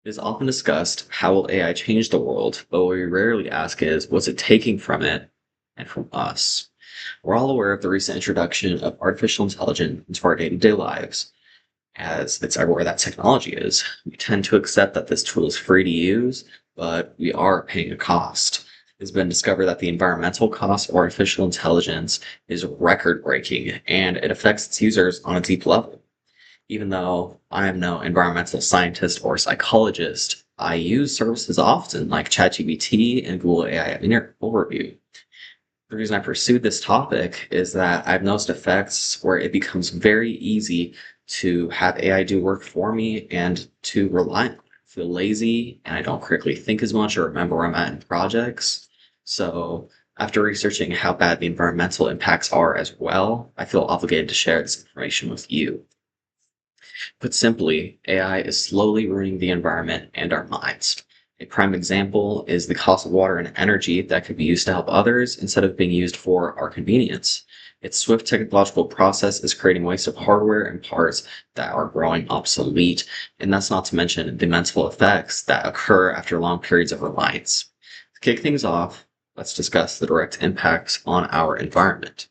It is often discussed how will AI change the world, but what we rarely ask is what's it taking from it and from us? We're all aware of the recent introduction of artificial intelligence into our day to day lives. As it's everywhere that technology is, we tend to accept that this tool is free to use, but we are paying a cost. It's been discovered that the environmental cost of artificial intelligence is record breaking and it affects its users on a deep level. Even though I am no environmental scientist or psychologist, I use services often like ChatGPT and Google AI Overview. The reason I pursued this topic is that I've noticed effects where it becomes very easy to have AI do work for me and to rely on it. I feel lazy and I don't critically think as much or remember where I'm at in projects. So, after researching how bad the environmental impacts are as well, I feel obligated to share this information with you. Put simply, AI is slowly ruining the environment and our minds. A prime example is the cost of water and energy that could be used to help others instead of being used for our convenience. Its swift technological process is creating waste of hardware and parts that are growing obsolete, and that's not to mention the mental effects that occur after long periods of reliance. To kick things off, let's discuss the direct impacts on our environment.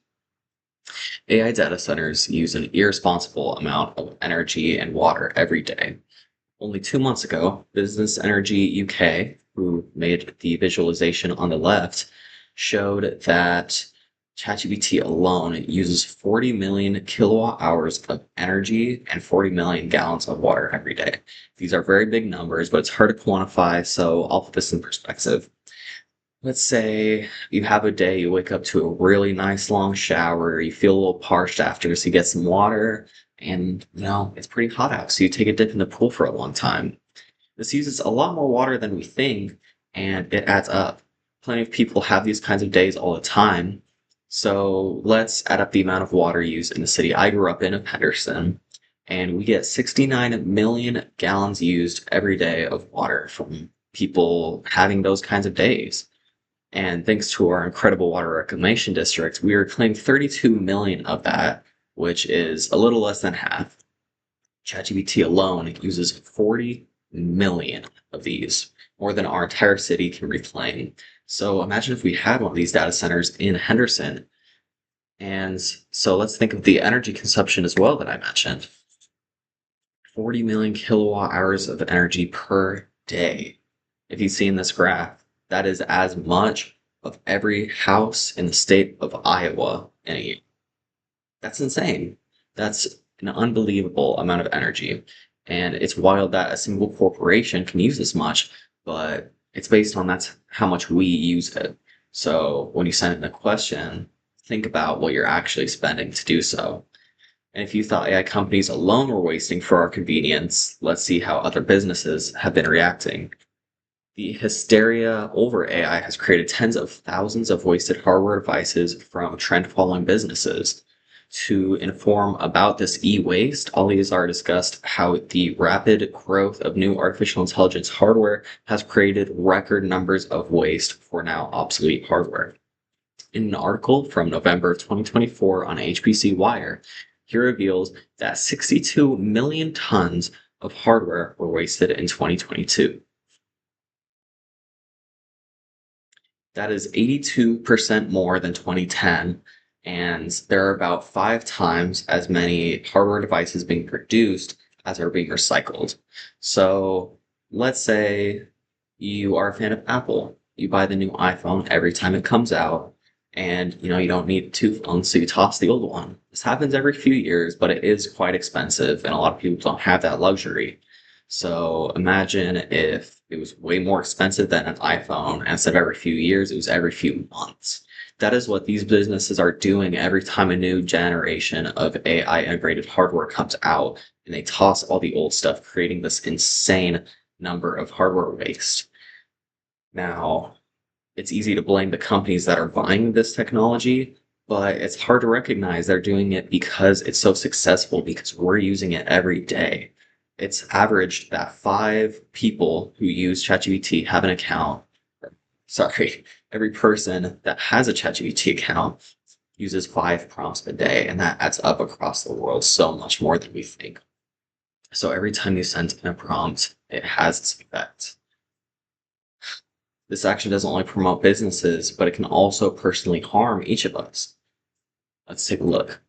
AI data centers use an irresponsible amount of energy and water every day. Only 2 months ago, Business Energy UK, who made the visualization on the left, showed that ChatGPT alone uses 40 million kilowatt hours of energy and 40 million gallons of water every day. These are very big numbers, but it's hard to quantify, so I'll put this in perspective. Let's say you have a day, you wake up to a really nice long shower, you feel a little parched after, so you get some water, and it's pretty hot out, so you take a dip in the pool for a long time. This uses a lot more water than we think, and it adds up. Plenty of people have these kinds of days all the time. So let's add up the amount of water used in the city I grew up in of Henderson, and we get 69 million gallons used every day of water from people having those kinds of days. And thanks to our incredible water reclamation district, we reclaimed 32 million of that, which is a little less than half. ChatGPT alone uses 40 million of these, more than our entire city can reclaim. So imagine if we had one of these data centers in Henderson. And so let's think of the energy consumption as well that I mentioned. 40 million kilowatt hours of energy per day. If you've seen this graph, that is as much of every house in the state of Iowa in a year. That's insane. That's an unbelievable amount of energy. And it's wild that a single corporation can use this much, but it's based on that's how much we use it. So when you send in a question, think about what you're actually spending to do so. And if you thought AI companies alone were wasting for our convenience, let's see how other businesses have been reacting. The hysteria over AI has created tens of thousands of wasted hardware devices from trend following businesses. To inform about this e waste, Alizar discussed how the rapid growth of new artificial intelligence hardware has created record numbers of waste for now obsolete hardware. In an article from November of 2024 on HPC Wire, he reveals that 62 million tons of hardware were wasted in 2022. That is 82% more than 2010, and there are about 5 times as many hardware devices being produced as are being recycled. So let's say you are a fan of Apple. You buy the new iPhone every time it comes out, and you don't need two phones, so you toss the old one. This happens every few years, but it is quite expensive, and a lot of people don't have that luxury. So imagine if it was way more expensive than an iPhone, and instead of every few years, it was every few months. That is what these businesses are doing every time a new generation of AI integrated hardware comes out, and they toss all the old stuff, creating this insane number of hardware waste. Now, it's easy to blame the companies that are buying this technology, but it's hard to recognize they're doing it because it's so successful because we're using it every day. It's averaged that 5 people who use ChatGPT have an account. Sorry, every person that has a ChatGPT account uses 5 prompts a day, and that adds up across the world so much more than we think. So every time you send in a prompt, it has its effect. This action doesn't only promote businesses, but it can also personally harm each of us. Let's take a look.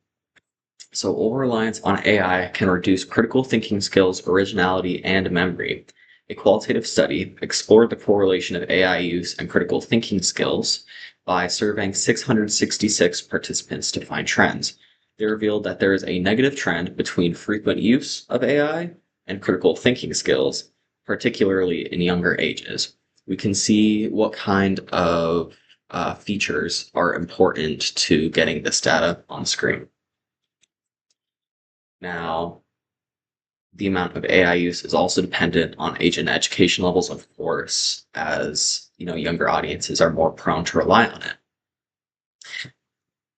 So, over-reliance on AI can reduce critical thinking skills, originality, and memory. A qualitative study explored the correlation of AI use and critical thinking skills by surveying 666 participants to find trends. They revealed that there is a negative trend between frequent use of AI and critical thinking skills, particularly in younger ages. We can see what kind of features are important to getting this data on the screen. Now, the amount of AI use is also dependent on age and education levels, of course, as younger audiences are more prone to rely on it.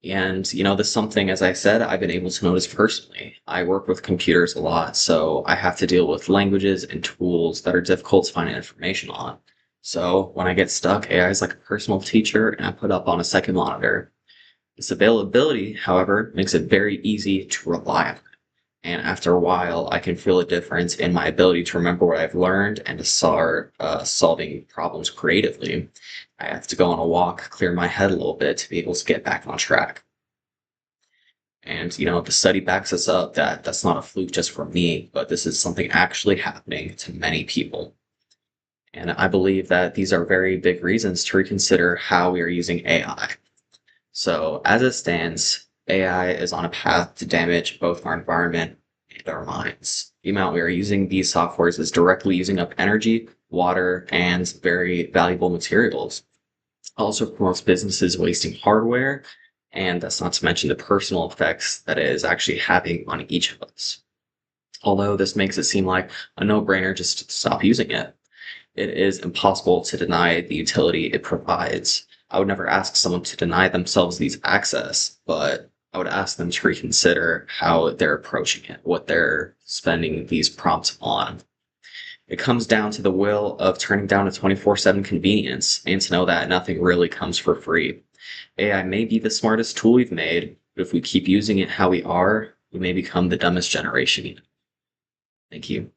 And this is something, as I said, I've been able to notice personally. I work with computers a lot, so I have to deal with languages and tools that are difficult to find information on. So when I get stuck, AI is like a personal teacher, and I put up on a second monitor. This availability, however, makes it very easy to rely on. And after a while, I can feel a difference in my ability to remember what I've learned and to start solving problems creatively. I have to go on a walk, clear my head a little bit to be able to get back on track. And, the study backs us up that that's not a fluke just for me, but this is something actually happening to many people. And I believe that these are very big reasons to reconsider how we are using AI. So, as it stands, AI is on a path to damage both our environment and our minds. The amount we are using these softwares is directly using up energy, water, and very valuable materials. Also promotes businesses wasting hardware, and that's not to mention the personal effects that it is actually having on each of us. Although this makes it seem like a no-brainer just to stop using it, it is impossible to deny the utility it provides. I would never ask someone to deny themselves these access, but I would ask them to reconsider how they're approaching it, what they're spending these prompts on. It comes down to the will of turning down a 24/7 convenience and to know that nothing really comes for free. AI may be the smartest tool we've made, but if we keep using it how we are, we may become the dumbest generation. Thank you.